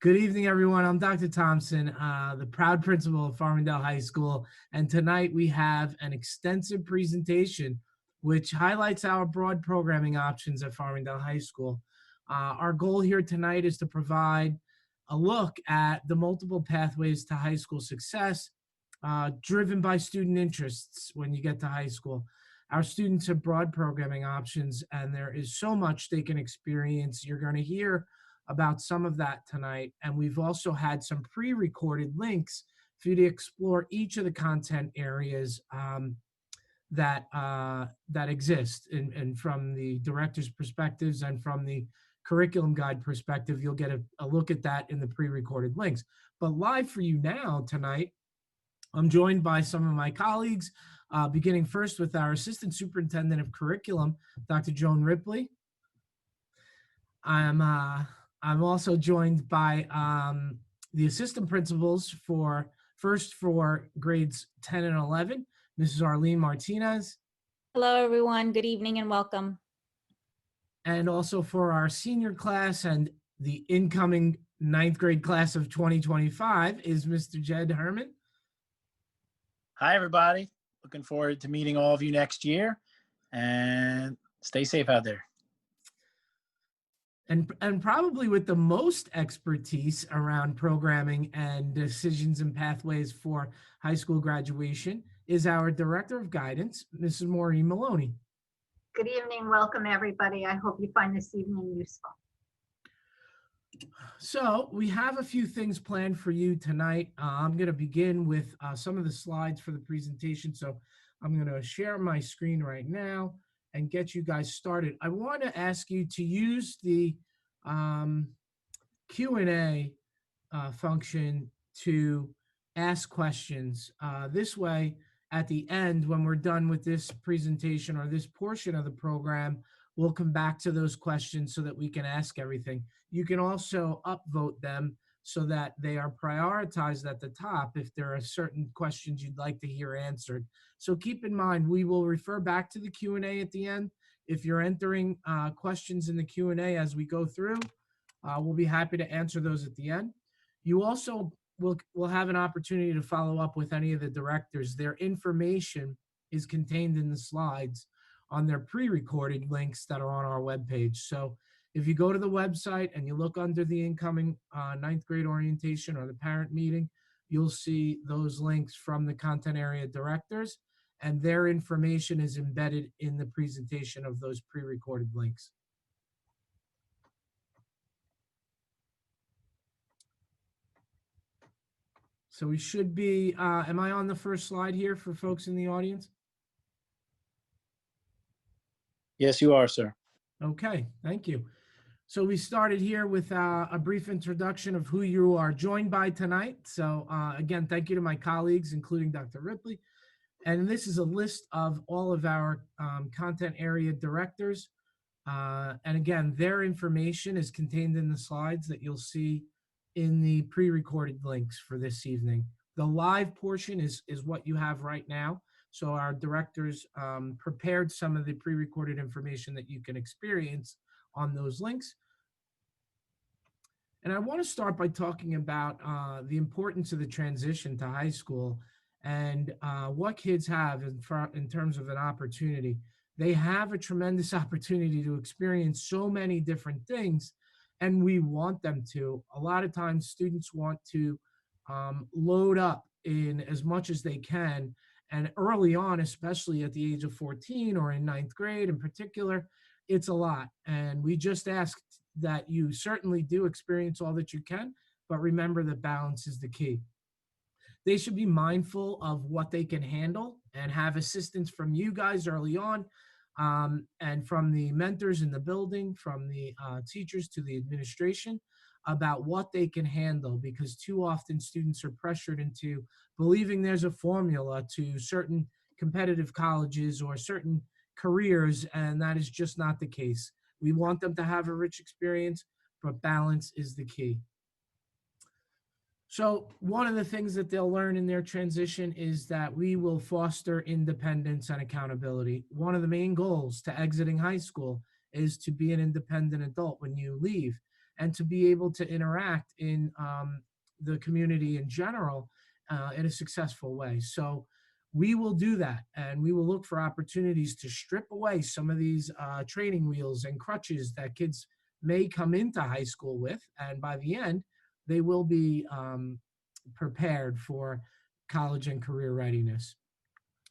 Good evening, everyone. I'm Dr. Thompson, the proud principal of Farmingdale High School. And tonight we have an extensive presentation which highlights our broad programming options at Farmingdale High School. Our goal here tonight is to provide a look at the multiple pathways to high school success, driven by student interests when you get to high school. Our students have broad programming options, and there is so much they can experience. You're going to hear about some of that tonight. And we've also had some pre-recorded links for you to explore each of the content areas that exist. And from the director's perspectives and from the curriculum guide perspective, you'll get a look at that in the pre-recorded links. But live for you now tonight, I'm joined by some of my colleagues, beginning first with our Assistant Superintendent of Curriculum, Dr. Joan Ripley. I'm also joined by the assistant principals for grades 10 and 11, Mrs. Arlene Martinez, Hello, everyone. Good evening and welcome. and also for our senior class and the incoming ninth grade class of 2025 is Mr. Jed Herman. Hi, everybody. Looking forward to meeting all of you next year, and stay safe out there. And probably with the most expertise around programming and decisions and pathways for high school graduation is our Director of Guidance, Mrs. Maureen Maloney. Good evening. Welcome, everybody. I hope you find this evening useful. So we have a few things planned for you tonight. I'm going to begin with some of the slides for the presentation. So I'm going to share my screen right now and get you guys started. I want to ask you to use the Q&A function to ask questions. This way, at the end, when we're done with this presentation or this portion of the program, we'll come back to those questions so that we can ask everything. You can also upvote them so that they are prioritized at the top if there are certain questions you'd like to hear answered. So keep in mind, we will refer back to the Q&A at the end. If you're entering questions in the Q&A as we go through, we'll be happy to answer those at the end. You also will have an opportunity to follow up with any of the directors. Their information is contained in the slides on their pre-recorded links that are on our webpage. So if you go to the website and you look under the incoming ninth grade orientation or the parent meeting, you'll see those links from the content area directors, and their information is embedded in the presentation of those pre-recorded links. So we should be, am I on the first slide here for folks in the audience? Yes, you are, sir. Okay, thank you. So we started here with a brief introduction of who you are joined by tonight. So again, thank you to my colleagues, including Dr. Ripley. And this is a list of all of our content area directors. And again, their information is contained in the slides that you'll see in the pre-recorded links for this evening. The live portion is what you have right now. So our directors prepared some of the pre-recorded information that you can experience on those links. And I want to start by talking about the importance of the transition to high school and what kids have in terms of an opportunity. They have a tremendous opportunity to experience so many different things, and we want them to. A lot of times students want to load up in as much as they can. And early on, especially at the age of 14 or in ninth grade in particular, it's a lot. And we just ask that you certainly do experience all that you can, but remember that balance is the key. They should be mindful of what they can handle and have assistance from you guys early on, and from the mentors in the building, from the teachers to the administration, about what they can handle, because too often students are pressured into believing there's a formula to certain competitive colleges or certain careers, and that is just not the case. We want them to have a rich experience, but balance is the key. So one of the things that they'll learn in their transition is that we will foster independence and accountability. One of the main goals to exiting high school is to be an independent adult when you leave. and to be able to interact in the community in general in a successful way. So we will do that, and we will look for opportunities to strip away some of these training wheels and crutches that kids may come into high school with, and by the end, they will be prepared for college and career readiness.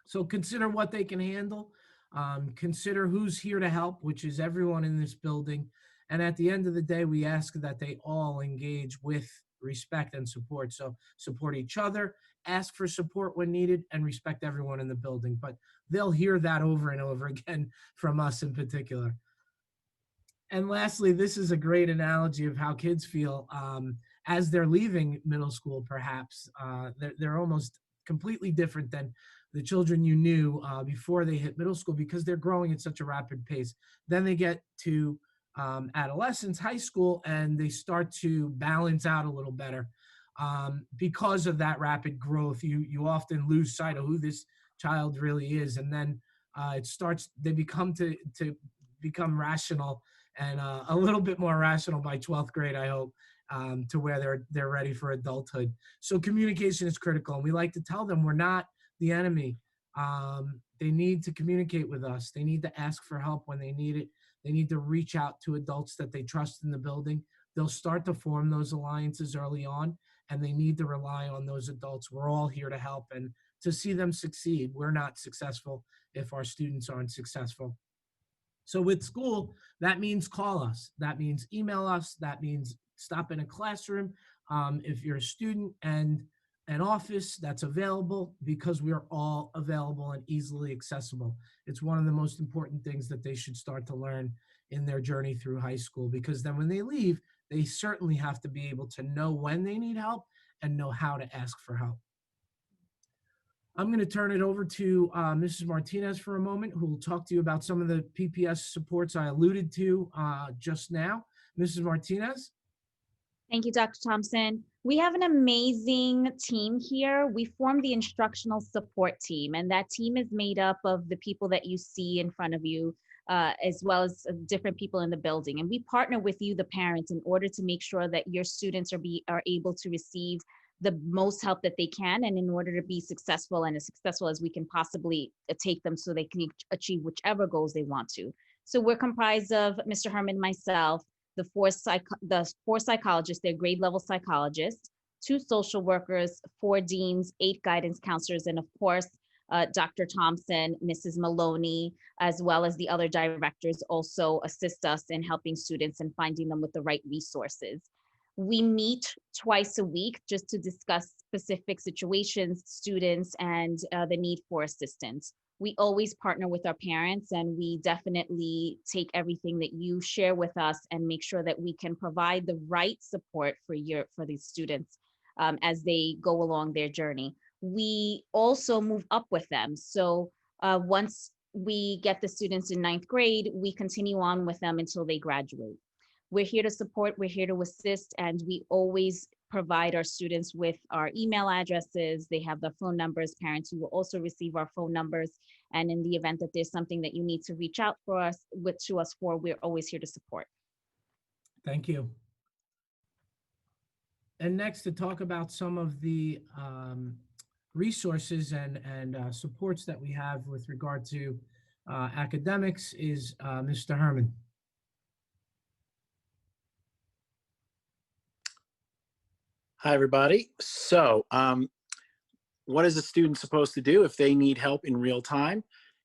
So consider what they can handle. Consider who's here to help, which is everyone in this building. And at the end of the day, we ask that they all engage with respect and support. So support each other, ask for support when needed, and respect everyone in the building. But they'll hear that over and over again from us in particular. And lastly, this is a great analogy of how kids feel as they're leaving middle school, perhaps. They're almost completely different than the children you knew before they hit middle school because they're growing at such a rapid pace. Then they get to adolescence, high school, and they start to balance out a little better. Because of that rapid growth, you often lose sight of who this child really is. And then they become to become rational and a little bit more rational by 12th grade, I hope, to where they're ready for adulthood. So communication is critical. And we like to tell them we're not the enemy. They need to communicate with us. They need to ask for help when they need it. They need to reach out to adults that they trust in the building. They'll start to form those alliances early on, and they need to rely on those adults. We're all here to help and to see them succeed. We're not successful if our students aren't successful. So with school, that means call us. That means email us. That means stop in a classroom. If you're a student and an office that's available, because we are all available and easily accessible. It's one of the most important things that they should start to learn in their journey through high school, because then when they leave, they certainly have to be able to know when they need help and know how to ask for help. I'm going to turn it over to Mrs. Martinez for a moment, who will talk to you about some of the PPS supports I alluded to just now. Mrs. Martinez? Thank you, Dr. Thompson. We have an amazing team here. We formed the instructional support team, and that team is made up of the people that you see in front of you, as well as different people in the building. And we partner with you, the parents, in order to make sure that your students are able to receive the most help that they can, and in order to be successful and as successful as we can possibly take them so they can achieve whichever goals they want to. So we're comprised of Mr. Herman, myself, the four psychologists, they're grade level psychologists, 2 social workers, 4 deans, 8 guidance counselors, and of course, Dr. Thompson, Mrs. Maloney, as well as the other directors also assist us in helping students and finding them with the right resources. We meet twice a week just to discuss specific situations, students, and the need for assistance. We always partner with our parents, and we definitely take everything that you share with us and make sure that we can provide the right support for these students as they go along their journey. We also move up with them. So once we get the students in 9th grade, we continue on with them until they graduate. We're here to support, we're here to assist, and we always provide our students with our email addresses. They have their phone numbers. Parents who will also receive our phone numbers. And in the event that there's something that you need to reach out to us for, we're always here to support. Thank you. And next, to talk about some of the resources and supports that we have with regard to academics is Mr. Herman. Hi, everybody. So what is a student supposed to do if they need help in real time?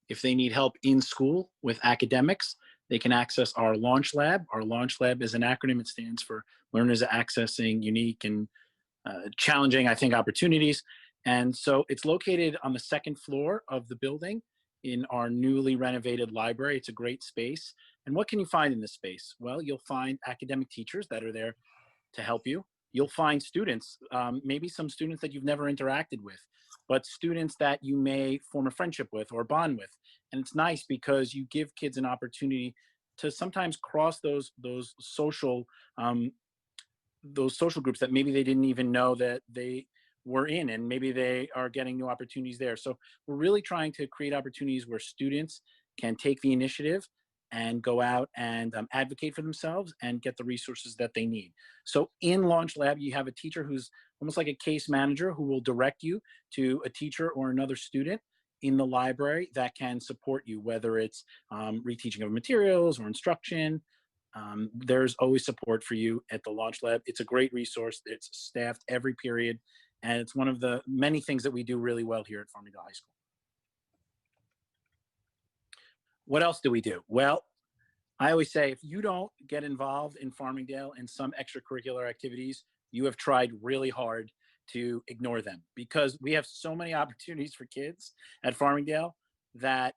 If they need help in school with academics, they can access our Launch Lab. Our Launch Lab is an acronym. It stands for Learners Accessing Unique and Challenging, I think, Opportunities. And so it's located on the 2nd floor of the building in our newly renovated library. It's a great space. And what can you find in this space? Well, you'll find academic teachers that are there to help you. You'll find students, maybe some students that you've never interacted with, but students that you may form a friendship with or bond with. And it's nice because you give kids an opportunity to sometimes cross those social groups that maybe they didn't even know that they were in, and maybe they are getting new opportunities there. So we're really trying to create opportunities where students can take the initiative and go out and advocate for themselves and get the resources that they need. So in Launch Lab, you have a teacher who's almost like a case manager who will direct you to a teacher or another student in the library that can support you, whether it's reteaching of materials or instruction. There's always support for you at the Launch Lab. It's a great resource. It's staffed every period, and it's one of the many things that we do really well here at Farmingdale High School. What else do we do? Well, I always say if you don't get involved in Farmingdale in some extracurricular activities, you have tried really hard to ignore them, because we have so many opportunities for kids at Farmingdale that,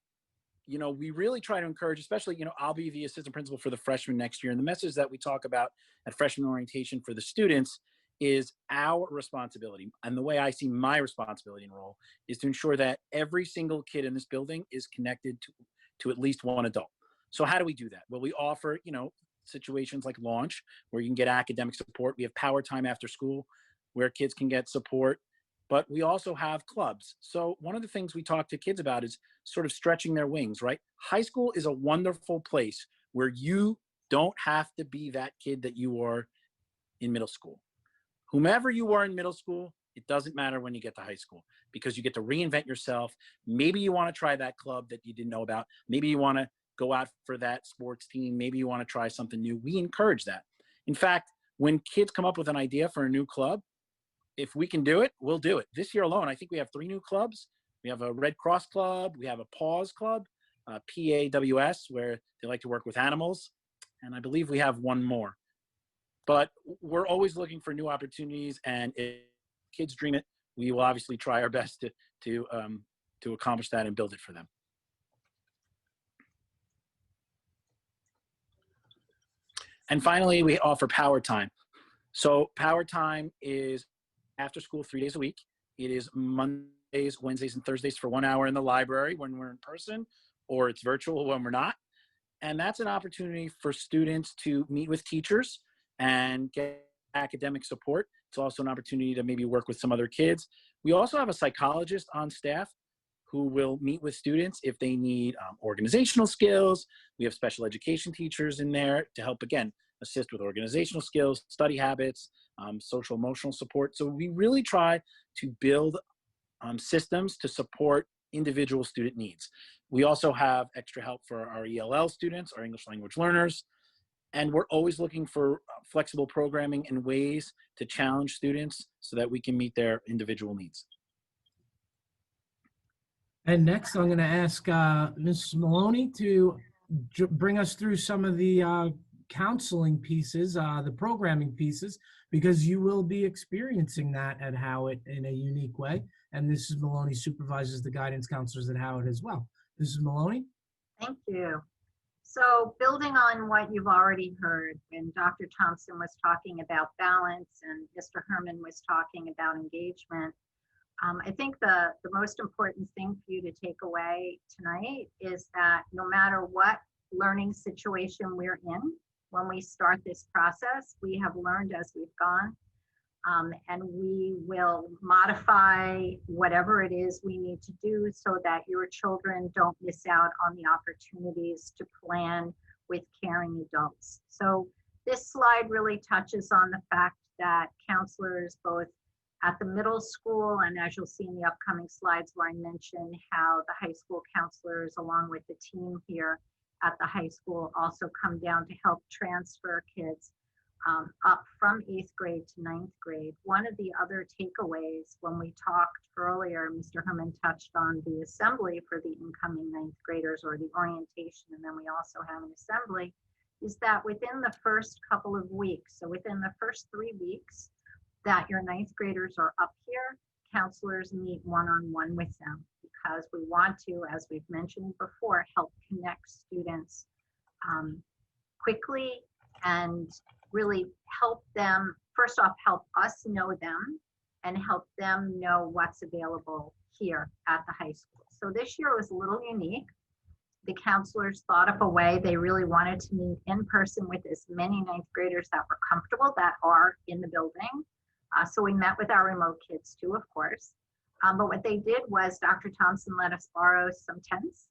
you know, we really try to encourage, especially, you know, I'll be the assistant principal for the freshmen next year. And the message that we talk about at freshman orientation for the students is our responsibility. And the way I see my responsibility and role is to ensure that every single kid in this building is connected to at least one adult. So how do we do that? Well, we offer, you know, situations like Launch, where you can get academic support. We have Power Time after school, where kids can get support, but we also have clubs. So one of the things we talk to kids about is sort of stretching their wings, right? High school is a wonderful place where you don't have to be that kid that you were in middle school. Whomever you were in middle school, it doesn't matter when you get to high school, because you get to reinvent yourself. Maybe you want to try that club that you didn't know about. Maybe you want to go out for that sports team. Maybe you want to try something new. We encourage that. In fact, when kids come up with an idea for a new club, if we can do it, we'll do it. This year alone, I think we have 3 new clubs. We have a Red Cross club. We have a PAWS club, PAWS, where they like to work with animals. And I believe we have one more. But we're always looking for new opportunities. And if kids dream it, we will obviously try our best to accomplish that and build it for them. And finally, we offer Power Time. So Power Time is after school 3 days a week. It is Mondays, Wednesdays, and Thursdays for 1 hour in the library when we're in person, or it's virtual when we're not. And that's an opportunity for students to meet with teachers and get academic support. It's also an opportunity to maybe work with some other kids. We also have a psychologist on staff who will meet with students if they need organizational skills. We have special education teachers in there to help, again, assist with organizational skills, study habits, social emotional support. So we really try to build systems to support individual student needs. We also have extra help for our ELL students, our English language learners, and we're always looking for flexible programming and ways to challenge students so that we can meet their individual needs. And next, I'm going to ask Ms. Maloney to bring us through some of the counseling pieces, the programming pieces, because you will be experiencing that at Howard in a unique way. And Mrs. Maloney supervises the guidance counselors at Howard as well. Mrs. Maloney? Thank you. So building on what you've already heard, when Dr. Thompson was talking about balance and Mr. Herman was talking about engagement, I think the most important thing for you to take away tonight is that no matter what learning situation we're in, when we start this process, we have learned as we've gone, and we will modify whatever it is we need to do so that your children don't miss out on the opportunities to plan with caring adults. So this slide really touches on the fact that counselors, both at the middle school, and as you'll see in the upcoming slides where I mention how the high school counselors, along with the team here at the high school, also come down to help transfer kids up from 8th grade to 9th grade. One of the other takeaways when we talked earlier, Mr. Herman touched on the assembly for the incoming 9th graders, or the orientation, and then we also have an assembly, is that within the first couple of weeks, so within the first 3 weeks that your 9th graders are up here, counselors meet one-on-one with them, because we want to, as we've mentioned before, help connect students quickly and really help them, first off, help us know them and help them know what's available here at the high school. So this year was a little unique. The counselors thought of a way. They really wanted to meet in person with as many 9th graders that were comfortable, that are in the building. So we met with our remote kids too, of course. But what they did was Dr. Thompson let us borrow some tents,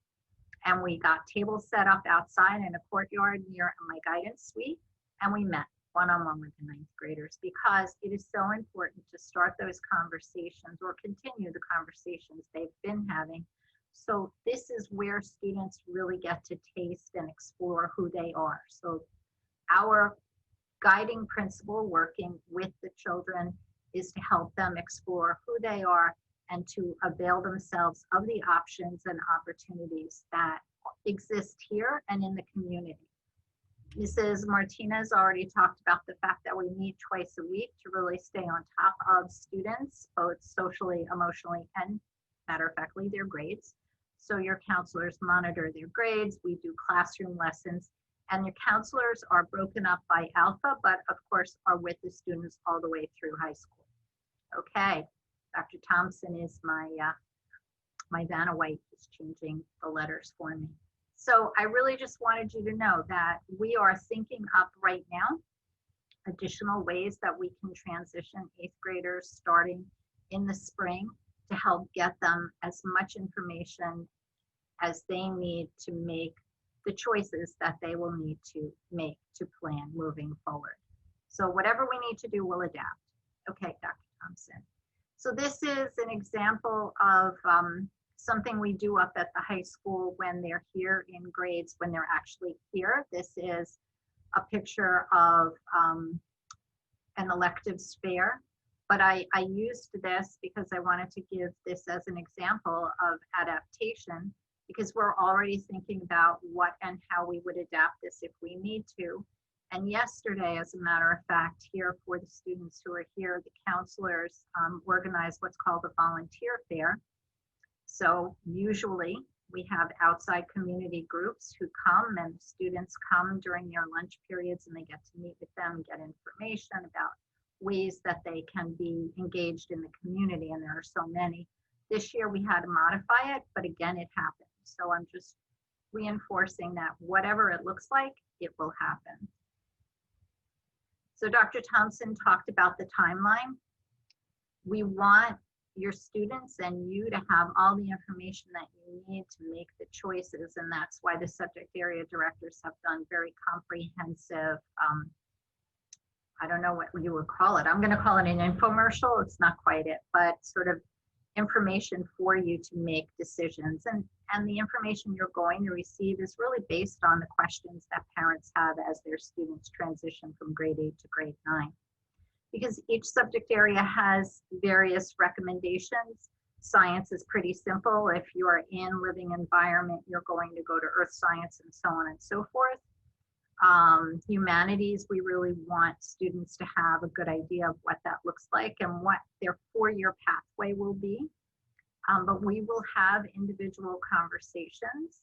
And we got tables set up outside in a courtyard near my guidance suite, and we met one-on-one with the ninth graders, because it is so important to start those conversations or continue the conversations they've been having. So this is where students really get to taste and explore who they are. So our guiding principle working with the children is to help them explore who they are and to avail themselves of the options and opportunities that exist here and in the community. Mrs. Martinez already talked about the fact that we meet twice a week to really stay on top of students, both socially, emotionally, and matter of factly, their grades. So your counselors monitor their grades, we do classroom lessons, and your counselors are broken up by alpha, but of course are with the students all the way through high school. Okay, Dr. Thompson is my Vanna White is changing the letters for me. So I really just wanted you to know that we are thinking up right now additional ways that we can transition 8th graders starting in the spring to help get them as much information as they need to make the choices that they will need to make to plan moving forward. So whatever we need to do, we'll adapt. Okay, Dr. Thompson. So this is an example of something we do up at the high school when they're here in grades, when they're actually here. This is a picture of an electives fair, but I used this because I wanted to give this as an example of adaptation, because we're already thinking about what and how we would adapt this if we need to. And yesterday, as a matter of fact, here for the students who are here, the counselors organized what's called a volunteer fair. So usually we have outside community groups who come, and students come during their lunch periods, and they get to meet with them, get information about ways that they can be engaged in the community, and there are so many. This year we had to modify it, but again, it happened. So I'm just reinforcing that whatever it looks like, it will happen. So Dr. Thompson talked about the timeline. We want your students and you to have all the information that you need to make the choices, and that's why the subject area directors have done very comprehensive, I don't know what you would call it. I'm going to call it an infomercial. It's not quite it, but sort of information for you to make decisions. And the information you're going to receive is really based on the questions that parents have as their students transition from grade 8 to grade 9. Because each subject area has various recommendations. Science is pretty simple. If you're in living environment, you're going to go to earth science and so on and so forth. Humanities, we really want students to have a good idea of what that looks like and what their 4-year pathway will be. But we will have individual conversations.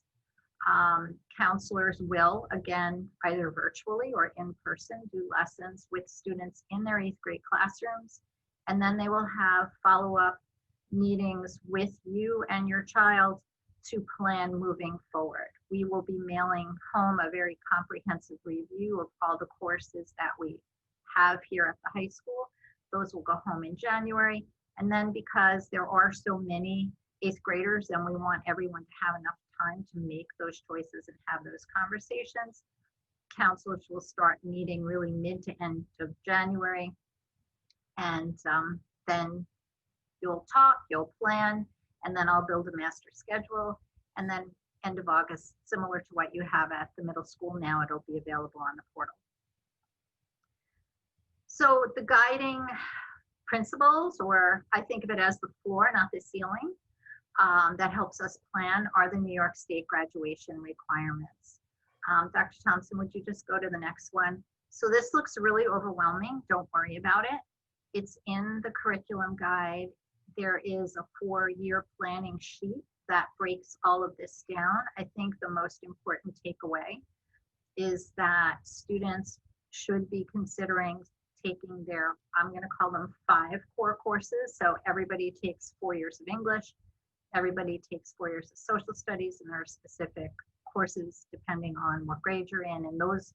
Counselors will, again, either virtually or in person, do lessons with students in their 8th grade classrooms. And then they will have follow-up meetings with you and your child to plan moving forward. We will be mailing home a very comprehensive review of all the courses that we have here at the high school. Those will go home in January. And then because there are so many 8th graders and we want everyone to have enough time to make those choices and have those conversations, counselors will start meeting really mid to end of January. And then you'll talk, you'll plan, and then I'll build a master schedule. And then end of August, similar to what you have at the middle school now, it'll be available on the portal. So the guiding principles, or I think of it as the floor, not the ceiling, that helps us plan are the New York State graduation requirements. Dr. Thompson, would you just go to the next one? So this looks really overwhelming. Don't worry about it. It's in the curriculum guide. There is a 4-year planning sheet that breaks all of this down. I think the most important takeaway is that students should be considering taking their, I'm going to call them 5 core courses. So everybody takes 4 years of English, everybody takes 4 years of social studies, and there are specific courses depending on what grade you're in. And those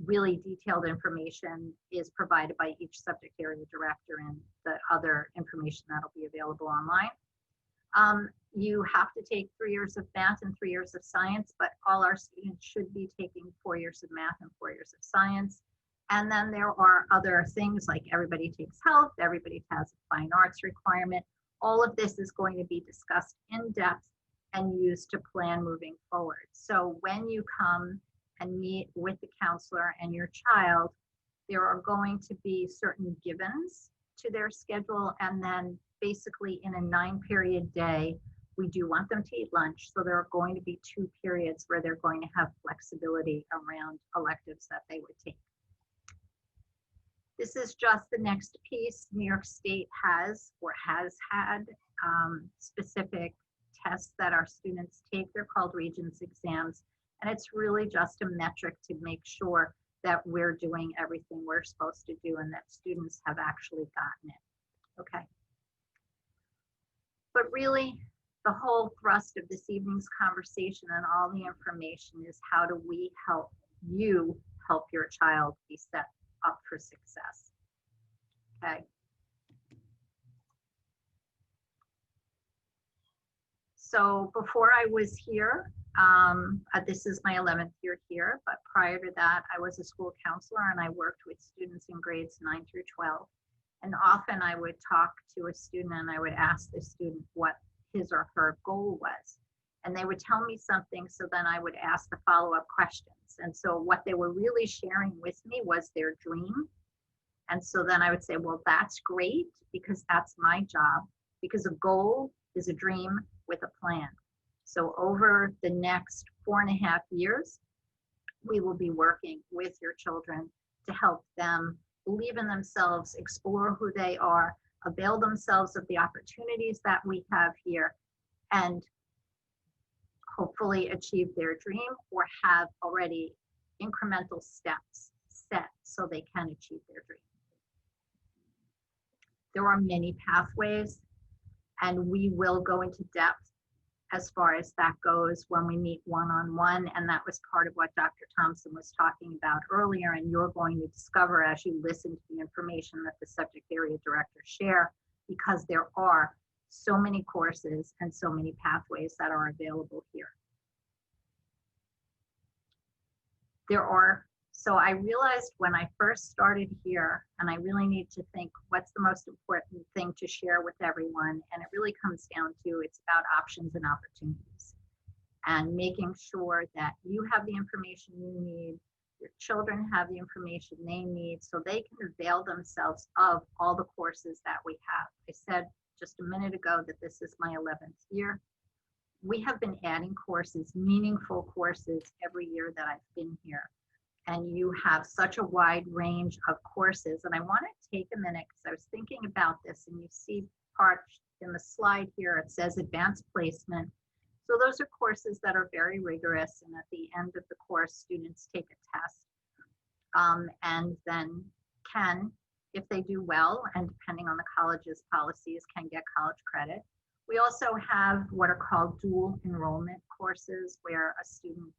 really detailed information is provided by each subject area director and the other information that'll be available online. You have to take 3 years of math and 3 years of science, but all our students should be taking 4 years of math and 4 years of science. And then there are other things like everybody takes health, everybody has a fine arts requirement. All of this is going to be discussed in depth and used to plan moving forward. So when you come and meet with the counselor and your child, there are going to be certain givens to their schedule, and then basically in a 9-period day, we do want them to eat lunch. So there are going to be 2 periods where they're going to have flexibility around electives that they would take. This is just the next piece. New York State has or has had specific tests that our students take. They're called Regents exams. And it's really just a metric to make sure that we're doing everything we're supposed to do and that students have actually gotten it. Okay. But really, the whole thrust of this evening's conversation and all the information is how do we help you help your child be set up for success. Okay. So before I was here, this is my 11th year here, but prior to that, I was a school counselor and I worked with students in grades 9 through 12. And often I would talk to a student and I would ask the student what his or her goal was. And they would tell me something, so then I would ask the follow-up questions. And so what they were really sharing with me was their dream. And so then I would say, well, that's great because that's my job, because a goal is a dream with a plan. So over the next 4.5 years, we will be working with your children to help them believe in themselves, explore who they are, avail themselves of the opportunities that we have here, and hopefully achieve their dream or have already incremental steps set so they can achieve their dream. There are many pathways, and we will go into depth as far as that goes when we meet one-on-one, and that was part of what Dr. Thompson was talking about earlier, and you're going to discover as you listen to the information that the subject area directors share, because there are so many courses and so many pathways that are available here. So I realized when I first started here, and I really need to think what's the most important thing to share with everyone, and it really comes down to it's about options and opportunities and making sure that you have the information you need, your children have the information they need so they can avail themselves of all the courses that we have. I said just a minute ago that this is my 11th year. We have been adding courses, meaningful courses every year that I've been here. And you have such a wide range of courses. And I want to take a minute because I was thinking about this, and you see part in the slide here, it says advanced placement. So those are courses that are very rigorous, and at the end of the course, students take a test and then can, if they do well, and depending on the college's policies, can get college credit. We also have what are called dual enrollment courses, where a student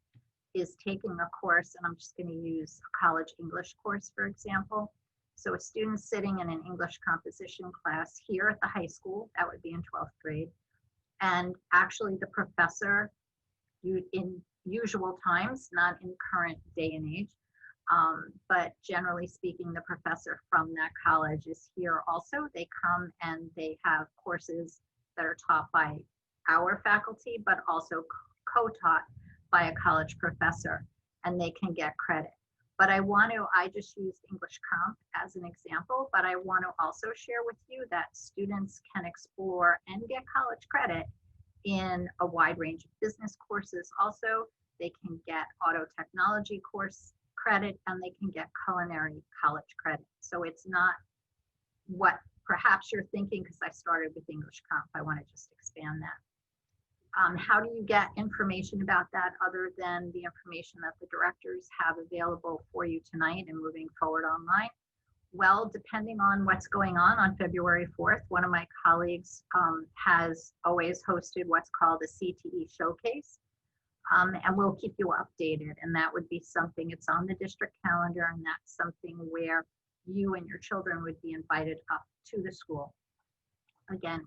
is taking a course, and I'm just going to use a college English course, for example. So a student sitting in an English composition class here at the high school, that would be in 12th grade, and actually the professor, in usual times, not in current day and age, but generally speaking, the professor from that college is here also. They come and they have courses that are taught by our faculty, but also co-taught by a college professor, and they can get credit. But I just used English Comp as an example, but I want to also share with you that students can explore and get college credit in a wide range of business courses. Also, they can get auto technology course credit, and they can get culinary college credit. So it's not what perhaps you're thinking, because I started with English Comp. I want to just expand that. How do you get information about that other than the information that the directors have available for you tonight and moving forward online? Well, depending on what's going on February 4th, one of my colleagues has always hosted what's called a CTE showcase, and we'll keep you updated. And that would be something, it's on the district calendar, and that's something where you and your children would be invited up to the school. Again,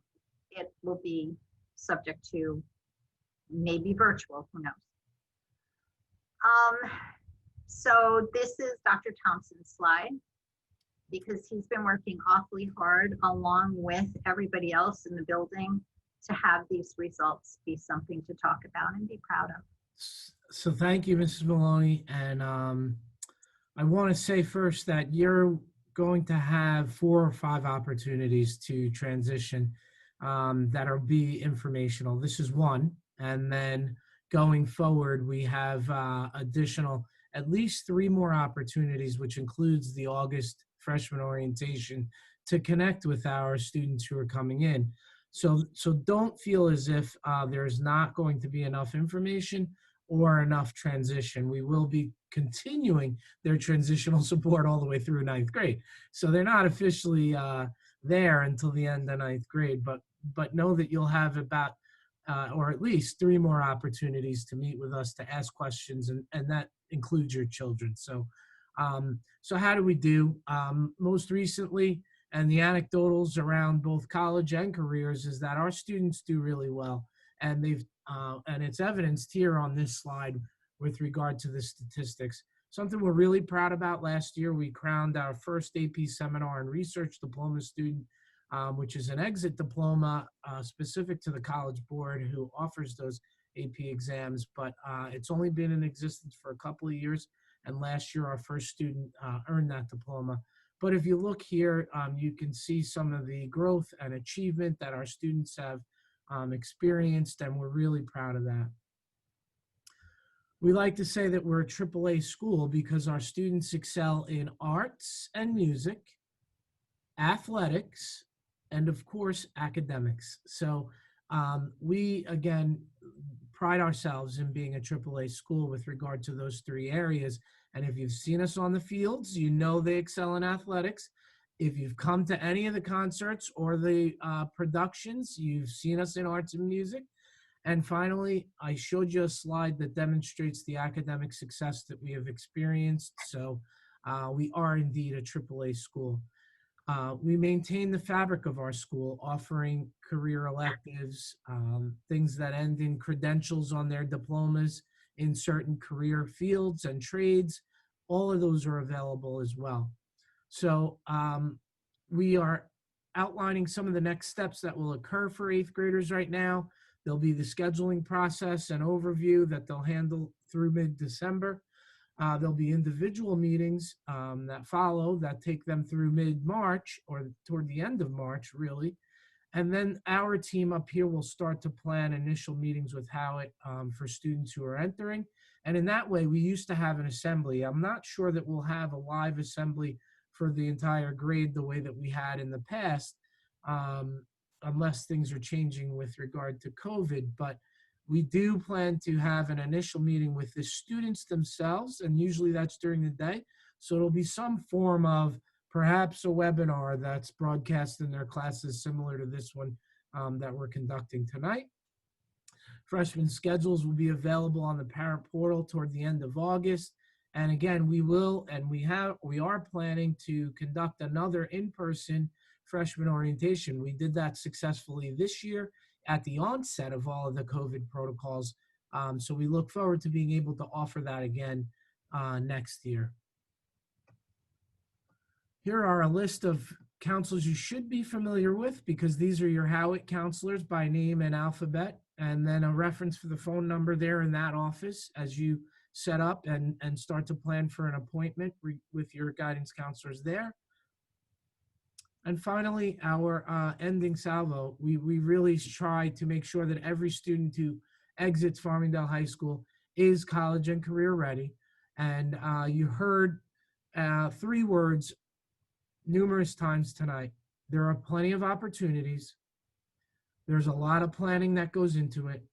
it will be subject to maybe virtual, who knows. So this is Dr. Thompson's slide, because he's been working awfully hard along with everybody else in the building to have these results be something to talk about and be proud of. So thank you, Mrs. Maloney. And I want to say first that you're going to have 4 or 5 opportunities to transition that'll be informational. This is one. And then going forward, we have additional, at least 3 more opportunities, which includes the August freshman orientation, to connect with our students who are coming in. So don't feel as if there's not going to be enough information or enough transition. We will be continuing their transitional support all the way through 9th grade. So they're not officially there until the end of 9th grade, but know that you'll have about, or at least 3 more opportunities to meet with us, to ask questions, and that includes your children. So how do we do? Most recently, and the anecdotals around both college and careers, is that our students do really well. And and it's evidenced here on this slide with regard to the statistics. Something we're really proud about: last year, we crowned our first AP Seminar and Research Diploma student, which is an exit diploma specific to the College Board, who offers those AP exams, but it's only been in existence for a couple of years. And last year, our first student earned that diploma. But if you look here, you can see some of the growth and achievement that our students have experienced, and we're really proud of that. We like to say that we're a AAA school because our students excel in arts and music, athletics, and of course, academics. So we, again, pride ourselves in being a AAA school with regard to those 3 areas. And if you've seen us on the fields, you know they excel in athletics. If you've come to any of the concerts or the productions, you've seen us in arts and music. And finally, I showed you a slide that demonstrates the academic success that we have experienced. So we are indeed a AAA school. We maintain the fabric of our school, offering career electives, things that end in credentials on their diplomas in certain career fields and trades. All of those are available as well. So we are outlining some of the next steps that will occur for 8th graders right now. There'll be the scheduling process and overview that they'll handle through mid-December. There'll be individual meetings that follow that take them through mid-March, or toward the end of March, really. And then our team up here will start to plan initial meetings with Howitt for students who are entering. And in that way, we used to have an assembly. I'm not sure that we'll have a live assembly for the entire grade the way that we had in the past, unless things are changing with regard to COVID. But we do plan to have an initial meeting with the students themselves, and usually that's during the day. So it'll be some form of perhaps a webinar that's broadcast in their classes similar to this one that we're conducting tonight. Freshman schedules will be available on the parent portal toward the end of August. And again, we are planning to conduct another in-person freshman orientation. We did that successfully this year at the onset of all of the COVID protocols. So we look forward to being able to offer that again next year. Here are a list of counselors you should be familiar with, because these are your Howitt counselors by name and alphabet, and then a reference for the phone number there in that office as you set up and start to plan for an appointment with your guidance counselors there. And finally, our ending salvo. We really try to make sure that every student who exits Farmingdale High School is college and career ready. And you heard 3 words numerous times tonight. There are plenty of opportunities. There's a lot of planning that goes into it.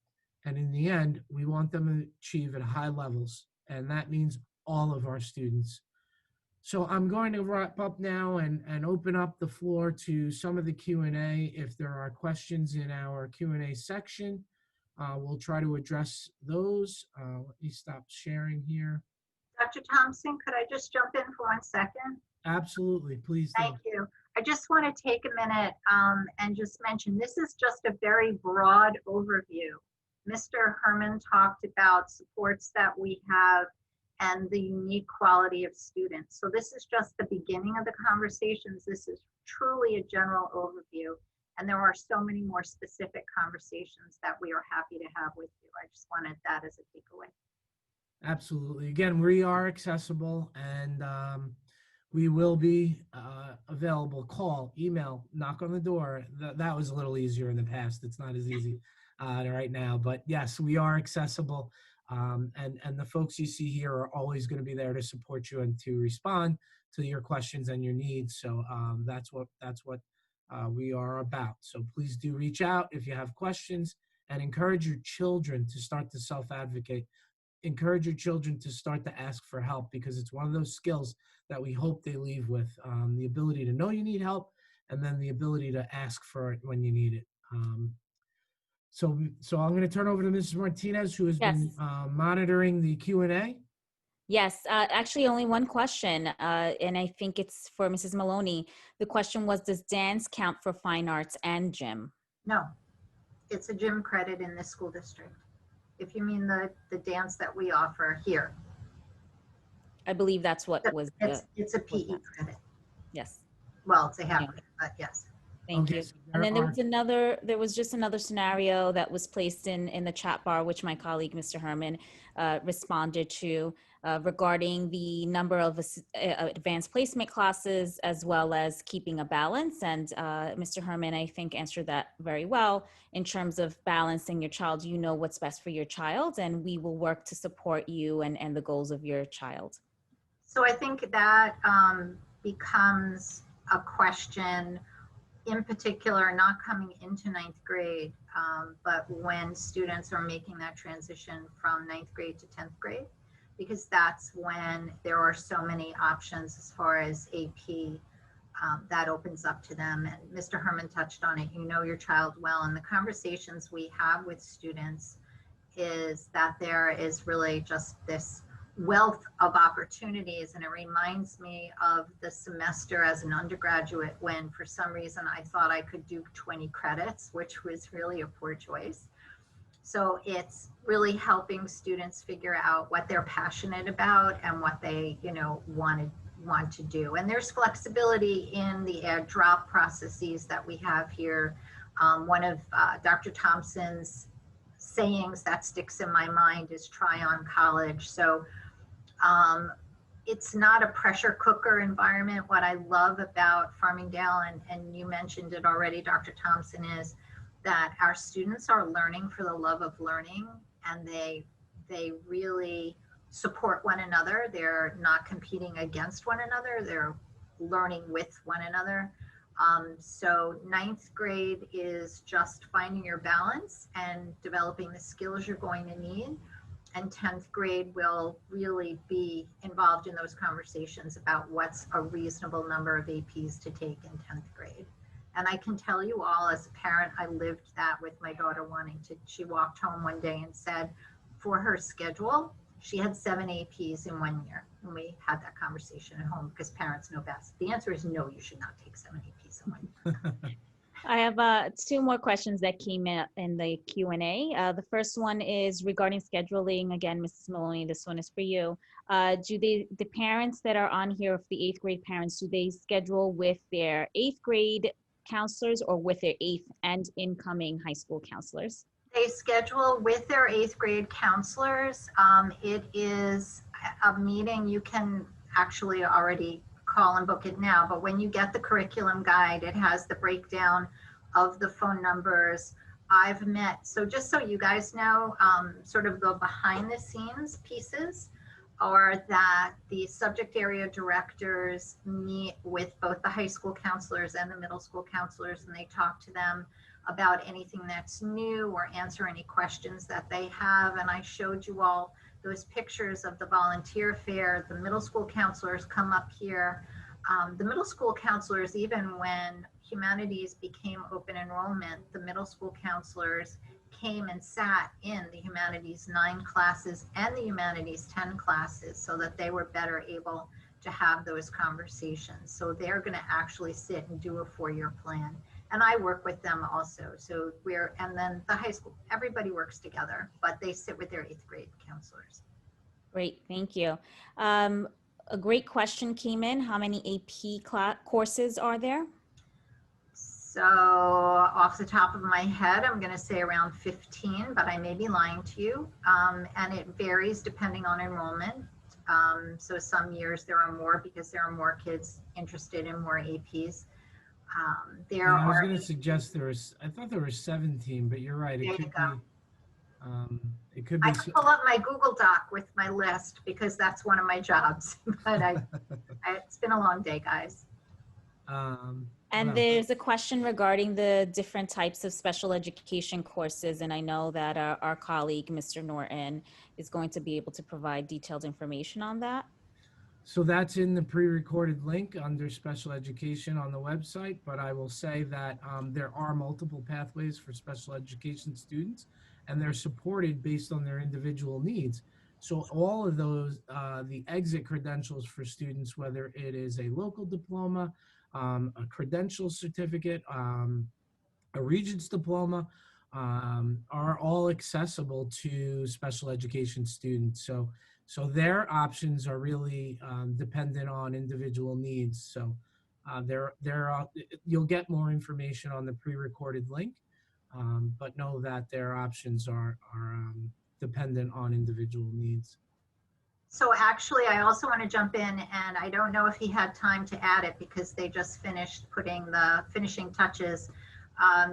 And in the end, we want them to achieve at high levels. And that means all of our students. So I'm going to wrap up now and open up the floor to some of the Q&A. If there are questions in our Q&A section, we'll try to address those. Let me stop sharing here. Dr. Thompson, could I just jump in for 1 second? Absolutely, please do. Thank you. I just want to take a minute and just mention, this is just a very broad overview. Mr. Herman talked about supports that we have and the unique quality of students. So this is just the beginning of the conversations. This is truly a general overview. And there are so many more specific conversations that we are happy to have with you. I just wanted that as a takeaway. Absolutely. Again, we are accessible, and we will be available. Call, email, knock on the door. That was a little easier in the past. It's not as easy right now, but yes, we are accessible. And the folks you see here are always going to be there to support you and to respond to your questions and your needs. So that's what we are about. So please do reach out if you have questions, and encourage your children to start to self-advocate. Encourage your children to start to ask for help, because it's one of those skills that we hope they leave with, the ability to know you need help, and then the ability to ask for it when you need it. So I'm going to turn over to Mrs. Martinez, who has been Yes. monitoring the Q&A. Yes, actually only one question, and I think it's for Mrs. Maloney. The question was, does dance count for fine arts and gym? No, it's a gym credit in this school district. If you mean the dance that we offer here. I believe that's what was the, It's a PE credit. yes. Well, it's a half Yeah. credit, but yes. Thank Okay, you. so And then are- there was just another scenario that was placed in the chat bar, which my colleague, Mr. Herman, responded to regarding the number of advanced placement classes, as well as keeping a balance. And Mr. Herman, I think, answered that very well in terms of balancing your child. You know what's best for your child, and we will work to support you and the goals of your child. So I think that becomes a question, in particular, not coming into ninth grade, but when students are making that transition from ninth grade to 10th grade, because that's when there are so many options as far as AP that opens up to them. And Mr. Herman touched on it. You know your child well, and the conversations we have with students is that there is really just this wealth of opportunities. And it reminds me of the semester as an undergraduate, when for some reason I thought I could do 20 credits, which was really a poor choice. So it's really helping students figure out what they're passionate about and what they, want to do. And there's flexibility in the add drop processes that we have here. One of Dr. Thompson's sayings that sticks in my mind is try on college. So it's not a pressure cooker environment. What I love about Farmingdale, and you mentioned it already, Dr. Thompson, is that our students are learning for the love of learning, and they really support one another. They're not competing against one another. They're learning with one another. So ninth grade is just finding your balance and developing the skills you're going to need. And 10th grade will really be involved in those conversations about what's a reasonable number of APs to take in 10th grade. And I can tell you all, as a parent, I lived that with my daughter she walked home one day and said for her schedule, she had 7 APs in 1 year. And we had that conversation at home, because parents know best. The answer is no, you should not take 7 APs in 1 year. I have 2 more questions that came in the Q&A. The first one is regarding scheduling. Again, Mrs. Maloney, this one is for you. Do the parents that are on here, the 8th grade parents, do they schedule with their 8th grade counselors or with their 8th and incoming high school counselors? They schedule with their 8th grade counselors. It is a meeting you can actually already call and book it now, but when you get the curriculum guide, it has the breakdown of the phone numbers. I've met, so just so you guys know, sort of the behind the scenes pieces are that the subject area directors meet with both the high school counselors and the middle school counselors, and they talk to them about anything that's new or answer any questions that they have. And I showed you all those pictures of the volunteer fair. The middle school counselors come up here. The middle school counselors, even when humanities became open enrollment, the middle school counselors came and sat in the humanities 9 classes and the humanities 10 classes, so that they were better able to have those conversations. So they're going to actually sit and do a 4-year plan. And I work with them also. So and then the high school, everybody works together, but they sit with their 8th grade counselors. Great, thank you. A great question came in. How many AP courses are there? So off the top of my head, I'm going to say around 15, but I may be lying to you. And it varies depending on enrollment. So some years there are more because there are more kids interested in more APs. I was going to suggest I thought there were 17, but you're right. There you go. It could I be. can pull up my Google Doc with my list because that's one of my jobs. But it's been a long day, guys. And Well, there's a question regarding the different types of special education courses. And I know that our colleague, Mr. Norton, is going to be able to provide detailed information on that. So that's in the pre-recorded link under special education on the website, but I will say that there are multiple pathways for special education students, and they're supported based on their individual needs. So all of those, the exit credentials for students, whether it is a local diploma, a credential certificate, a Regents diploma, are all accessible to special education students. So their options are really dependent on individual needs. So you'll get more information on the pre-recorded link, but know that their options are dependent on individual needs. So actually, I also want to jump in, and I don't know if he had time to add it because they just finished putting the finishing touches.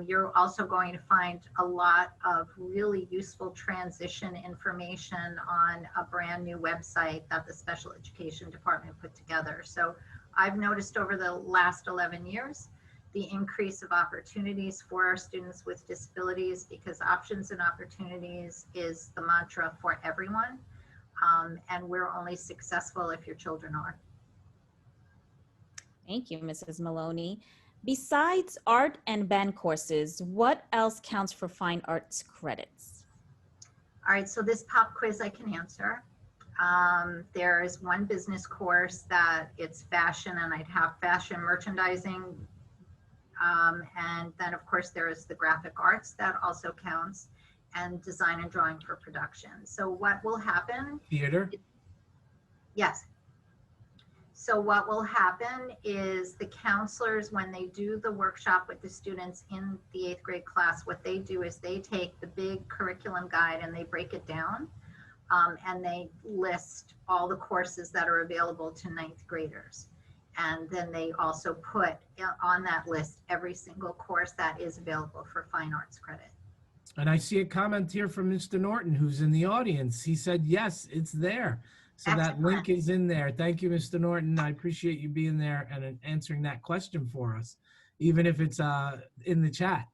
You're also going to find a lot of really useful transition information on a brand new website that the special education department put together. So I've noticed over the last 11 years, the increase of opportunities for our students with disabilities, because options and opportunities is the mantra for everyone. And we're only successful if your children are. Thank you, Mrs. Maloney. Besides art and band courses, what else counts for fine arts credits? All right, so this pop quiz I can answer. There is one business course that it's fashion, and I'd have fashion merchandising. And then of course there is the graphic arts that also counts, and design and drawing for production. So what will happen? Theater? Yes. So what will happen is the counselors, when they do the workshop with the students in the 8th grade class, what they do is they take the big curriculum guide and they break it down, and they list all the courses that are available to 9th graders. And then they also put on that list every single course that is available for fine arts credit. And I see a comment here from Mr. Norton, who's in the audience. He said, yes, it's there. So that Excellent. link is in there. Thank you, Mr. Norton. I appreciate you being there and answering that question for us, even if it's in the chat.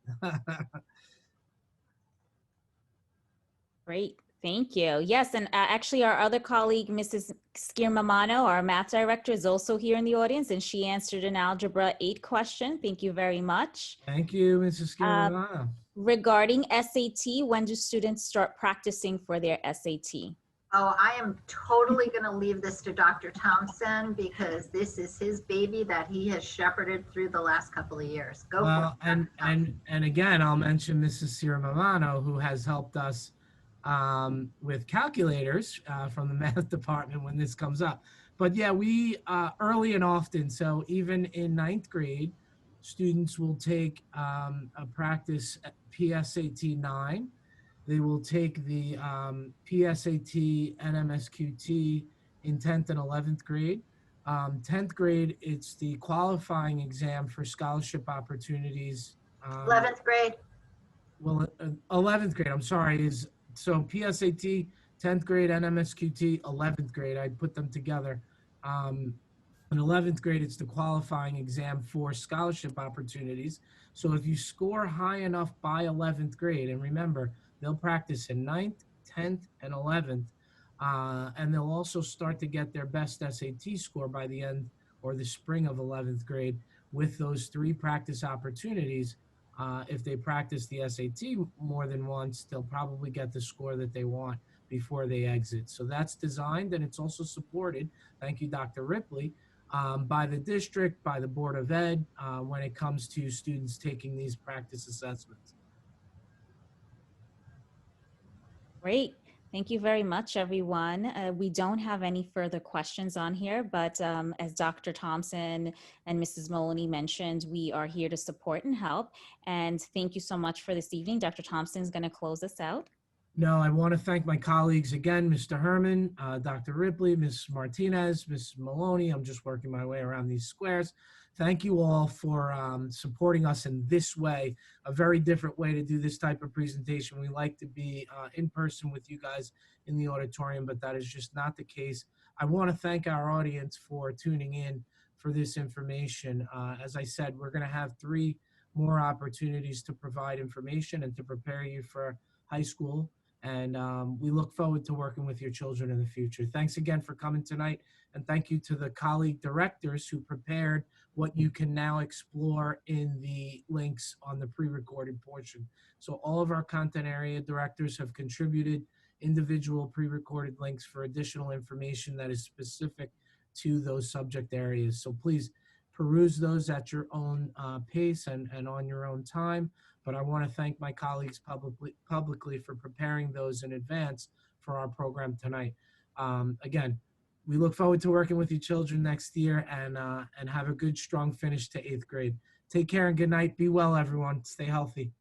Great, thank you. Yes, and actually our other colleague, Mrs. Skirmamano, our math director, is also here in the audience, and she answered an Algebra 8 question. Thank you very much. Thank you, Mrs. Sciarrona. Regarding SAT, when do students start practicing for their SAT? Oh, I am totally going to leave this to Dr. Thompson because this is his baby that he has shepherded through the last couple of years. Go for it. And again, I'll mention Mrs. Skirmamano, who has helped us with calculators from the math department when this comes up. But yeah, we early and often, so even in 9th grade, students will take a practice PSAT 9. They will take the PSAT NMSQT in 10th and 11th grade. 10th grade, it's the qualifying exam for scholarship opportunities. 11th grade. Well, 11th grade, I'm sorry, so PSAT, 10th grade, NMSQT, 11th grade, I'd put them together. In 11th grade, it's the qualifying exam for scholarship opportunities. So if you score high enough by 11th grade, and remember, they'll practice in 9th, 10th, and 11th, and they'll also start to get their best SAT score by the end or the spring of 11th grade with those 3 practice opportunities. If they practice the SAT more than once, they'll probably get the score that they want before they exit. So that's designed, and it's also supported, thank you, Dr. Ripley, by the district, by the Board of Ed, when it comes to students taking these practice assessments. Great. Thank you very much, everyone. We don't have any further questions on here, but as Dr. Thompson and Mrs. Maloney mentioned, we are here to support and help. And thank you so much for this evening. Dr. Thompson is going to close us out. No, I want to thank my colleagues again, Mr. Herman, Dr. Ripley, Ms. Martinez, Ms. Maloney. I'm just working my way around these squares. Thank you all for supporting us in this way, a very different way to do this type of presentation. We like to be in person with you guys in the auditorium, but that is just not the case. I want to thank our audience for tuning in for this information. As I said, we're going to have 3 more opportunities to provide information and to prepare you for high school. And we look forward to working with your children in the future. Thanks again for coming tonight. And thank you to the colleague directors who prepared what you can now explore in the links on the pre-recorded portion. So all of our content area directors have contributed individual pre-recorded links for additional information that is specific to those subject areas. So please peruse those at your own pace and on your own time. But I want to thank my colleagues publicly for preparing those in advance for our program tonight. Again, we look forward to working with you children next year and have a good, strong finish to 8th grade. Take care and good night. Be well, everyone. Stay healthy.